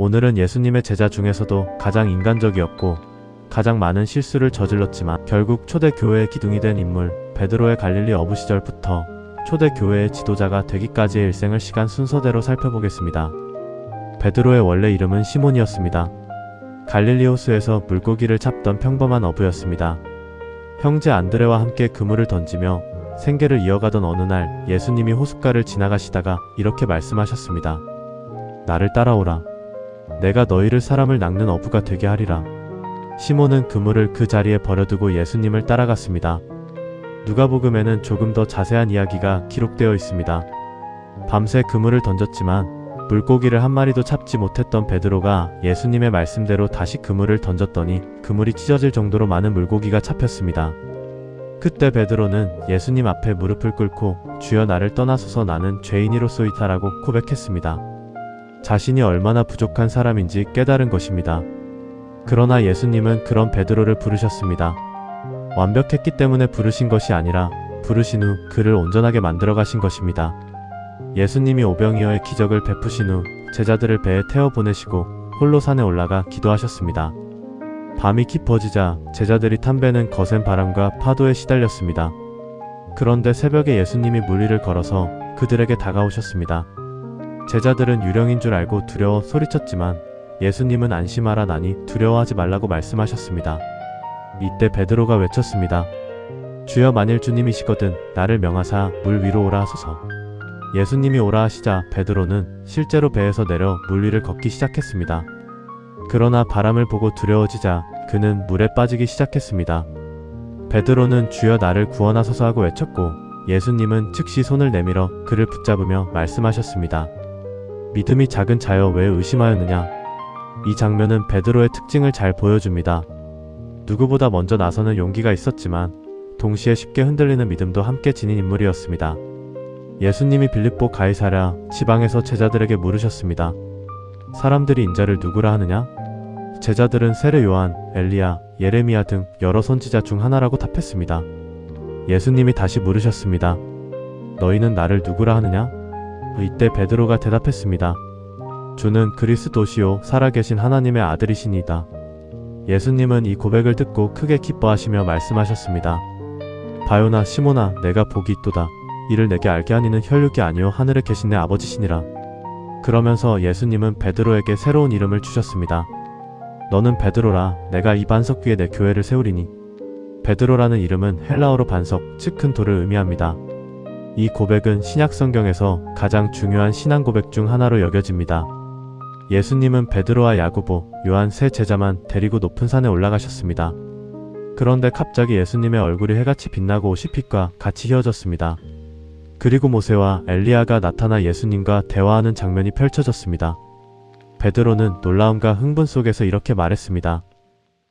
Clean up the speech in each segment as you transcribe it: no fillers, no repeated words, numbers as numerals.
오늘은 예수님의 제자 중에서도 가장 인간적이었고 가장 많은 실수를 저질렀지만 결국 초대교회의 기둥이 된 인물 베드로의 갈릴리 어부 시절부터 초대교회의 지도자가 되기까지의 일생을 시간 순서대로 살펴보겠습니다. 베드로의 원래 이름은 시몬이었습니다. 갈릴리 호수에서 물고기를 잡던 평범한 어부였습니다. 형제 안드레와 함께 그물을 던지며 생계를 이어가던 어느 날 예수님이 호숫가를 지나가시다가 이렇게 말씀하셨습니다. 나를 따라오라. 내가 너희를 사람을 낚는 어부가 되게 하리라. 시몬은 그물을 그 자리에 버려두고 예수님을 따라갔습니다. 누가복음에는 조금 더 자세한 이야기가 기록되어 있습니다. 밤새 그물을 던졌지만 물고기를 한 마리도 잡지 못했던 베드로가 예수님의 말씀대로 다시 그물을 던졌더니 그물이 찢어질 정도로 많은 물고기가 잡혔습니다. 그때 베드로는 예수님 앞에 무릎을 꿇고 주여 나를 떠나소서 나는 죄인이로소이다라고 고백했습니다. 자신이 얼마나 부족한 사람인지 깨달은 것입니다. 그러나 예수님은 그런 베드로를 부르셨습니다. 완벽했기 때문에 부르신 것이 아니라 부르신 후 그를 온전하게 만들어 가신 것입니다. 예수님이 오병이어의 기적을 베푸신 후 제자들을 배에 태워 보내시고 홀로 산에 올라가 기도하셨습니다. 밤이 깊어지자 제자들이 탄 배는 거센 바람과 파도에 시달렸습니다. 그런데 새벽에 예수님이 물 위를 걸어서 그들에게 다가오셨습니다. 제자들은 유령인 줄 알고 두려워 소리쳤지만 예수님은 안심하라 나니 두려워하지 말라고 말씀하셨습니다. 이때 베드로가 외쳤습니다. 주여 만일 주님이시거든 나를 명하사 물 위로 오라 하소서. 예수님이 오라 하시자 베드로는 실제로 배에서 내려 물 위를 걷기 시작했습니다. 그러나 바람을 보고 두려워지자 그는 물에 빠지기 시작했습니다. 베드로는 주여 나를 구원하소서 하고 외쳤고 예수님은 즉시 손을 내밀어 그를 붙잡으며 말씀하셨습니다. 믿음이 작은 자여 왜 의심하였느냐? 이 장면은 베드로의 특징을 잘 보여줍니다. 누구보다 먼저 나서는 용기가 있었지만 동시에 쉽게 흔들리는 믿음도 함께 지닌 인물이었습니다. 예수님이 빌립보 가이사랴 지방에서 제자들에게 물으셨습니다. 사람들이 인자를 누구라 하느냐? 제자들은 세례 요한, 엘리야, 예레미야 등 여러 선지자 중 하나라고 답했습니다. 예수님이 다시 물으셨습니다. 너희는 나를 누구라 하느냐? 이때 베드로가 대답했습니다. 주는 그리스도시요 살아계신 하나님의 아들이시니이다. 예수님은 이 고백을 듣고 크게 기뻐하시며 말씀하셨습니다. 바요나 시몬아 내가 복이 있도다. 이를 내게 알게 하니는 혈육이 아니요 하늘에 계신 내 아버지시니라. 그러면서 예수님은 베드로에게 새로운 이름을 주셨습니다. 너는 베드로라. 내가 이 반석 위에 내 교회를 세우리니. 베드로라는 이름은 헬라어로 반석, 즉 큰 돌을 의미합니다. 이 고백은 신약 성경에서 가장 중요한 신앙 고백 중 하나로 여겨집니다. 예수님은 베드로와 야고보, 요한 세 제자만 데리고 높은 산에 올라가셨습니다. 그런데 갑자기 예수님의 얼굴이 해같이 빛나고 옷이 빛과 같이 휘어졌습니다. 그리고 모세와 엘리야가 나타나 예수님과 대화하는 장면이 펼쳐졌습니다. 베드로는 놀라움과 흥분 속에서 이렇게 말했습니다.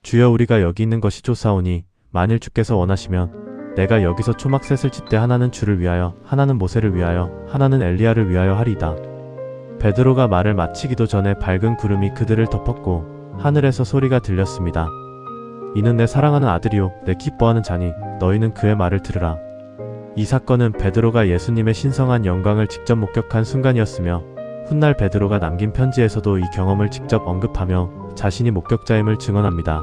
주여 우리가 여기 있는 것이 좋사오니 만일 주께서 원하시면 내가 여기서 초막셋을 짓되 하나는 주를 위하여 하나는 모세를 위하여 하나는 엘리야를 위하여 하리이다. 베드로가 말을 마치기도 전에 밝은 구름이 그들을 덮었고 하늘에서 소리가 들렸습니다. 이는 내 사랑하는 아들이요 내 기뻐하는 자니 너희는 그의 말을 들으라. 이 사건은 베드로가 예수님의 신성한 영광을 직접 목격한 순간이었으며 훗날 베드로가 남긴 편지에서도 이 경험을 직접 언급하며 자신이 목격자임을 증언합니다.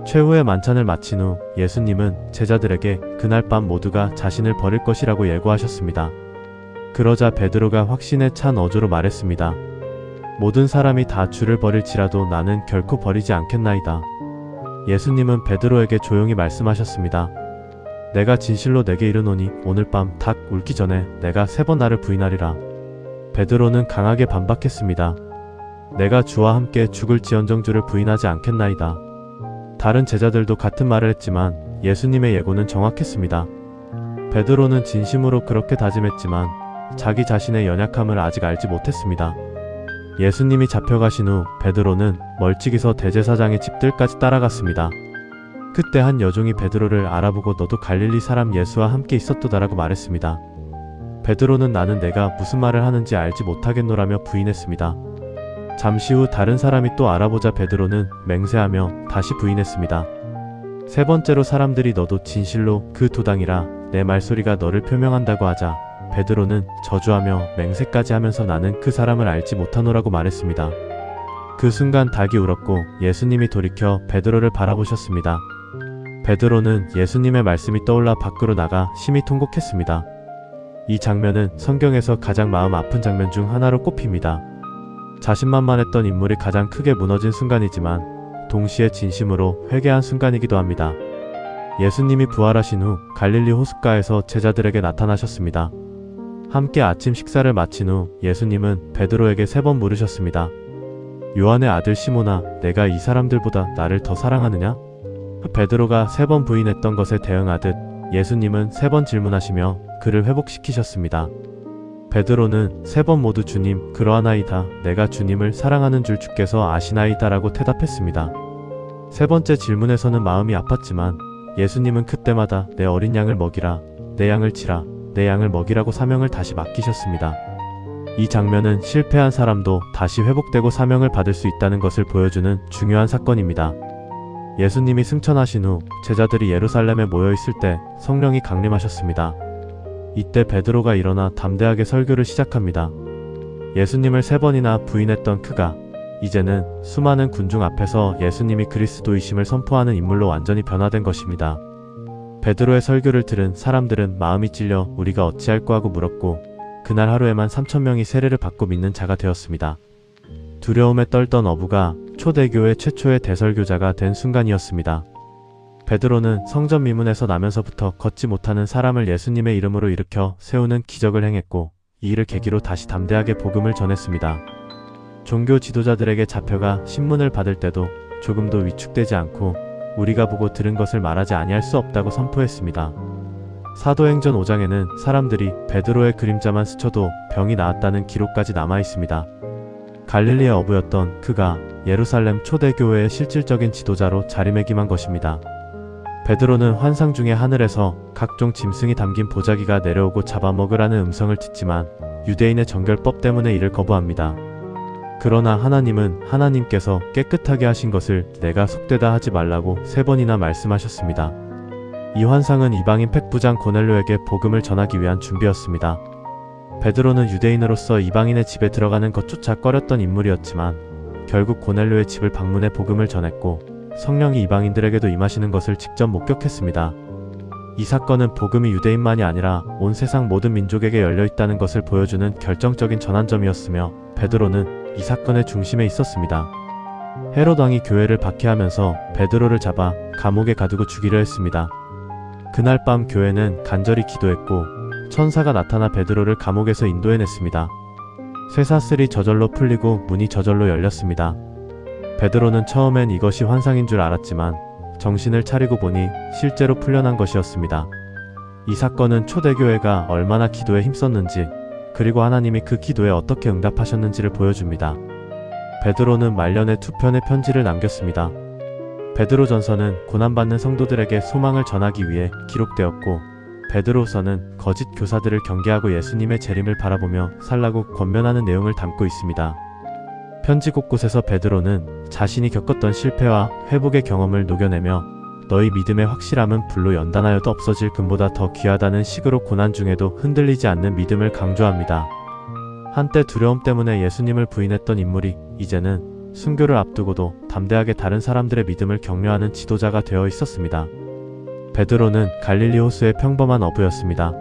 최후의 만찬을 마친 후 예수님은 제자들에게 그날 밤 모두가 자신을 버릴 것이라고 예고하셨습니다. 그러자 베드로가 확신에 찬 어조로 말했습니다. 모든 사람이 다 주를 버릴지라도 나는 결코 버리지 않겠나이다. 예수님은 베드로에게 조용히 말씀하셨습니다. 내가 진실로 내게 이르노니 오늘 밤 닭 울기 전에 내가 3번 나를 부인하리라. 베드로는 강하게 반박했습니다. 내가 주와 함께 죽을지언정 주를 부인하지 않겠나이다. 다른 제자들도 같은 말을 했지만 예수님의 예고는 정확했습니다. 베드로는 진심으로 그렇게 다짐했지만 자기 자신의 연약함을 아직 알지 못했습니다. 예수님이 잡혀가신 후 베드로는 멀찍이서 대제사장의 집들까지 따라갔습니다. 그때 한 여종이 베드로를 알아보고 너도 갈릴리 사람 예수와 함께 있었도다라고 말했습니다. 베드로는 나는 내가 무슨 말을 하는지 알지 못하겠노라며 부인했습니다. 잠시 후 다른 사람이 또 알아보자 베드로는 맹세하며 다시 부인했습니다. 세 번째로 사람들이 너도 진실로 그 도당이라 내 말소리가 너를 표명한다고 하자 베드로는 저주하며 맹세까지 하면서 나는 그 사람을 알지 못하노라고 말했습니다. 그 순간 닭이 울었고 예수님이 돌이켜 베드로를 바라보셨습니다. 베드로는 예수님의 말씀이 떠올라 밖으로 나가 심히 통곡했습니다. 이 장면은 성경에서 가장 마음 아픈 장면 중 하나로 꼽힙니다. 자신만만했던 인물이 가장 크게 무너진 순간이지만 동시에 진심으로 회개한 순간이기도 합니다. 예수님이 부활하신 후 갈릴리 호숫가에서 제자들에게 나타나셨습니다. 함께 아침 식사를 마친 후 예수님은 베드로에게 3번 물으셨습니다. 요한의 아들 시몬아, 내가 이 사람들보다 나를 더 사랑하느냐? 베드로가 3번 부인했던 것에 대응하듯 예수님은 3번 질문하시며 그를 회복시키셨습니다. 베드로는 3번 모두 주님, 그러하나이다. 내가 주님을 사랑하는 줄 주께서 아시나이다 라고 대답했습니다. 3번째 질문에서는 마음이 아팠지만 예수님은 그때마다 내 어린 양을 먹이라, 내 양을 치라, 내 양을 먹이라고 사명을 다시 맡기셨습니다. 이 장면은 실패한 사람도 다시 회복되고 사명을 받을 수 있다는 것을 보여주는 중요한 사건입니다. 예수님이 승천하신 후 제자들이 예루살렘에 모여있을 때 성령이 강림하셨습니다. 이때 베드로가 일어나 담대하게 설교를 시작합니다. 예수님을 3번이나 부인했던 그가 이제는 수많은 군중 앞에서 예수님이 그리스도이심을 선포하는 인물로 완전히 변화된 것입니다. 베드로의 설교를 들은 사람들은 마음이 찔려 우리가 어찌할꼬 하고 물었고 그날 하루에만 3,000명이 세례를 받고 믿는 자가 되었습니다. 두려움에 떨던 어부가 초대교회 최초의 대설교자가 된 순간이었습니다. 베드로는 성전 미문에서 나면서부터 걷지 못하는 사람을 예수님의 이름으로 일으켜 세우는 기적을 행했고 이 일을 계기로 다시 담대하게 복음을 전했습니다. 종교 지도자들에게 잡혀가 신문을 받을 때도 조금도 위축되지 않고 우리가 보고 들은 것을 말하지 아니할 수 없다고 선포했습니다. 사도행전 5장에는 사람들이 베드로의 그림자만 스쳐도 병이 나았다는 기록까지 남아있습니다. 갈릴리의 어부였던 그가 예루살렘 초대교회의 실질적인 지도자로 자리매김한 것입니다. 베드로는 환상 중에 하늘에서 각종 짐승이 담긴 보자기가 내려오고 잡아먹으라는 음성을 듣지만 유대인의 정결법 때문에 이를 거부합니다. 그러나 하나님은 하나님께서 깨끗하게 하신 것을 내가 속되다 하지 말라고 3번이나 말씀하셨습니다. 이 환상은 이방인 백부장 고넬료에게 복음을 전하기 위한 준비였습니다. 베드로는 유대인으로서 이방인의 집에 들어가는 것조차 꺼렸던 인물이었지만 결국 고넬료의 집을 방문해 복음을 전했고 성령이 이방인들에게도 임하시는 것을 직접 목격했습니다. 이 사건은 복음이 유대인만이 아니라 온 세상 모든 민족에게 열려있다는 것을 보여주는 결정적인 전환점이었으며 베드로는 이 사건의 중심에 있었습니다. 헤롯 왕이 교회를 박해하면서 베드로를 잡아 감옥에 가두고 죽이려 했습니다. 그날 밤 교회는 간절히 기도했고 천사가 나타나 베드로를 감옥에서 인도해냈습니다. 쇠사슬이 저절로 풀리고 문이 저절로 열렸습니다. 베드로는 처음엔 이것이 환상인 줄 알았지만 정신을 차리고 보니 실제로 풀려난 것이었습니다. 이 사건은 초대교회가 얼마나 기도에 힘썼는지 그리고 하나님이 그 기도에 어떻게 응답하셨는지를 보여줍니다. 베드로는 말년에 2편의 편지를 남겼습니다. 베드로전서는 고난받는 성도들에게 소망을 전하기 위해 기록되었고 베드로서는 거짓 교사들을 경계하고 예수님의 재림을 바라보며 살라고 권면하는 내용을 담고 있습니다. 편지 곳곳에서 베드로는 자신이 겪었던 실패와 회복의 경험을 녹여내며 너희 믿음의 확실함은 불로 연단하여도 없어질 금보다 더 귀하다는 식으로 고난 중에도 흔들리지 않는 믿음을 강조합니다. 한때 두려움 때문에 예수님을 부인했던 인물이 이제는 순교를 앞두고도 담대하게 다른 사람들의 믿음을 격려하는 지도자가 되어 있었습니다. 베드로는 갈릴리 호수의 평범한 어부였습니다.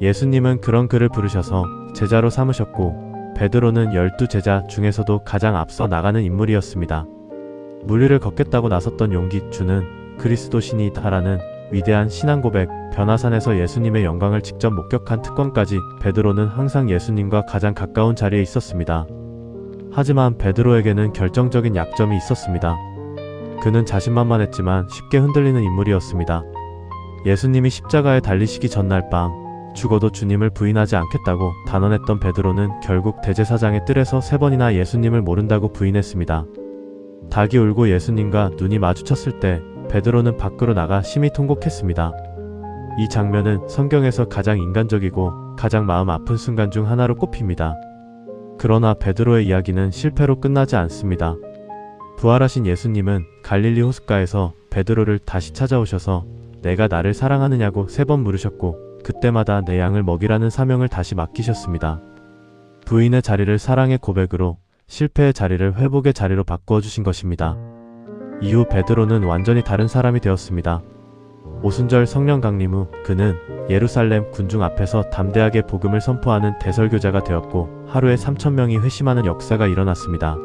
예수님은 그런 그를 부르셔서 제자로 삼으셨고 베드로는 12제자 중에서도 가장 앞서 나가는 인물이었습니다. 물 위를 걷겠다고 나섰던 용기, 주는 그리스도 신이다라는 위대한 신앙 고백, 변화산에서 예수님의 영광을 직접 목격한 특권까지 베드로는 항상 예수님과 가장 가까운 자리에 있었습니다. 하지만 베드로에게는 결정적인 약점이 있었습니다. 그는 자신만만했지만 쉽게 흔들리는 인물이었습니다. 예수님이 십자가에 달리시기 전날 밤 죽어도 주님을 부인하지 않겠다고 단언했던 베드로는 결국 대제사장의 뜰에서 3번이나 예수님을 모른다고 부인했습니다. 닭이 울고 예수님과 눈이 마주쳤을 때 베드로는 밖으로 나가 심히 통곡했습니다. 이 장면은 성경에서 가장 인간적이고 가장 마음 아픈 순간 중 하나로 꼽힙니다. 그러나 베드로의 이야기는 실패로 끝나지 않습니다. 부활하신 예수님은 갈릴리 호숫가에서 베드로를 다시 찾아오셔서 내가 나를 사랑하느냐고 3번 물으셨고 그때마다 내 양을 먹이라는 사명을 다시 맡기셨습니다. 부인의 자리를 사랑의 고백으로 실패의 자리를 회복의 자리로 바꾸어 주신 것입니다. 이후 베드로는 완전히 다른 사람이 되었습니다. 오순절 성령 강림 후 그는 예루살렘 군중 앞에서 담대하게 복음을 선포하는 대설교자가 되었고 하루에 3,000명이 회심하는 역사가 일어났습니다.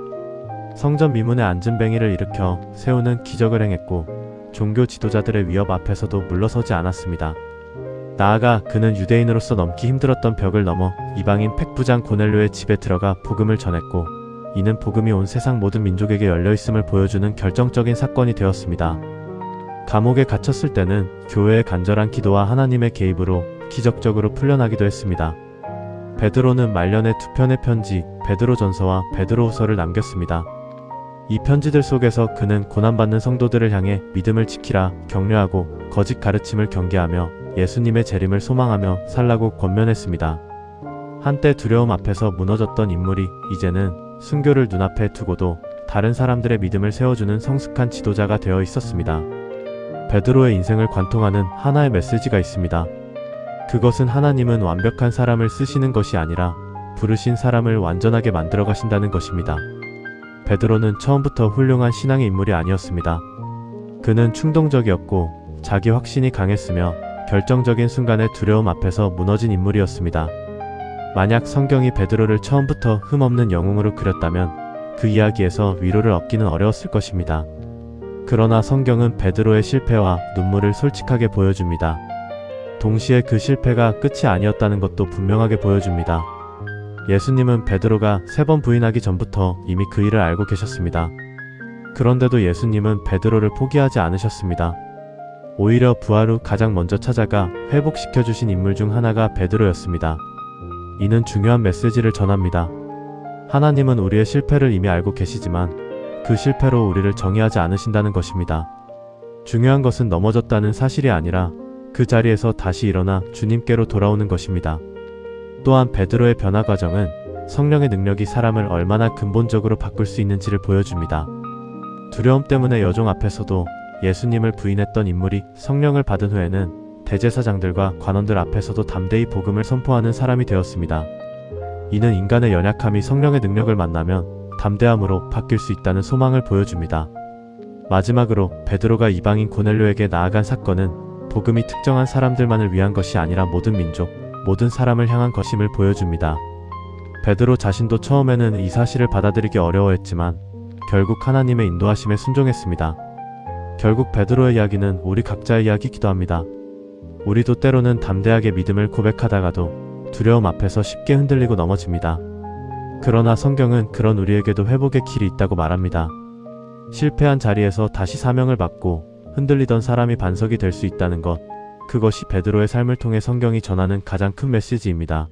성전 미문에 앉은 뱅이를 일으켜 세우는 기적을 행했고 종교 지도자들의 위협 앞에서도 물러서지 않았습니다. 나아가 그는 유대인으로서 넘기 힘들었던 벽을 넘어 이방인 백부장 고넬료의 집에 들어가 복음을 전했고 이는 복음이 온 세상 모든 민족에게 열려있음을 보여주는 결정적인 사건이 되었습니다. 감옥에 갇혔을 때는 교회의 간절한 기도와 하나님의 개입으로 기적적으로 풀려나기도 했습니다. 베드로는 말년에 2편의 편지 베드로전서와 베드로후서를 남겼습니다. 이 편지들 속에서 그는 고난받는 성도들을 향해 믿음을 지키라 격려하고 거짓 가르침을 경계하며 예수님의 재림을 소망하며 살라고 권면했습니다. 한때 두려움 앞에서 무너졌던 인물이 이제는 순교를 눈앞에 두고도 다른 사람들의 믿음을 세워주는 성숙한 지도자가 되어 있었습니다. 베드로의 인생을 관통하는 하나의 메시지가 있습니다. 그것은 하나님은 완벽한 사람을 쓰시는 것이 아니라 부르신 사람을 완전하게 만들어 가신다는 것입니다. 베드로는 처음부터 훌륭한 신앙의 인물이 아니었습니다. 그는 충동적이었고 자기 확신이 강했으며 결정적인 순간의 두려움 앞에서 무너진 인물이었습니다. 만약 성경이 베드로를 처음부터 흠없는 영웅으로 그렸다면 그 이야기에서 위로를 얻기는 어려웠을 것입니다. 그러나 성경은 베드로의 실패와 눈물을 솔직하게 보여줍니다. 동시에 그 실패가 끝이 아니었다는 것도 분명하게 보여줍니다. 예수님은 베드로가 3번 부인하기 전부터 이미 그 일을 알고 계셨습니다. 그런데도 예수님은 베드로를 포기하지 않으셨습니다. 오히려 부활 후 가장 먼저 찾아가 회복시켜 주신 인물 중 하나가 베드로였습니다. 이는 중요한 메시지를 전합니다. 하나님은 우리의 실패를 이미 알고 계시지만 그 실패로 우리를 정의하지 않으신다는 것입니다. 중요한 것은 넘어졌다는 사실이 아니라 그 자리에서 다시 일어나 주님께로 돌아오는 것입니다. 또한 베드로의 변화 과정은 성령의 능력이 사람을 얼마나 근본적으로 바꿀 수 있는지를 보여줍니다. 두려움 때문에 여종 앞에서도 예수님을 부인했던 인물이 성령을 받은 후에는 대제사장들과 관원들 앞에서도 담대히 복음을 선포하는 사람이 되었습니다. 이는 인간의 연약함이 성령의 능력을 만나면 담대함으로 바뀔 수 있다는 소망을 보여줍니다. 마지막으로 베드로가 이방인 고넬료에게 나아간 사건은 복음이 특정한 사람들만을 위한 것이 아니라 모든 민족, 모든 사람을 향한 것임을 보여줍니다. 베드로 자신도 처음에는 이 사실을 받아들이기 어려워했지만 결국 하나님의 인도하심에 순종했습니다. 결국 베드로의 이야기는 우리 각자의 이야기이기도 합니다. 우리도 때로는 담대하게 믿음을 고백하다가도 두려움 앞에서 쉽게 흔들리고 넘어집니다. 그러나 성경은 그런 우리에게도 회복의 길이 있다고 말합니다. 실패한 자리에서 다시 사명을 받고 흔들리던 사람이 반석이 될 수 있다는 것, 그것이 베드로의 삶을 통해 성경이 전하는 가장 큰 메시지입니다.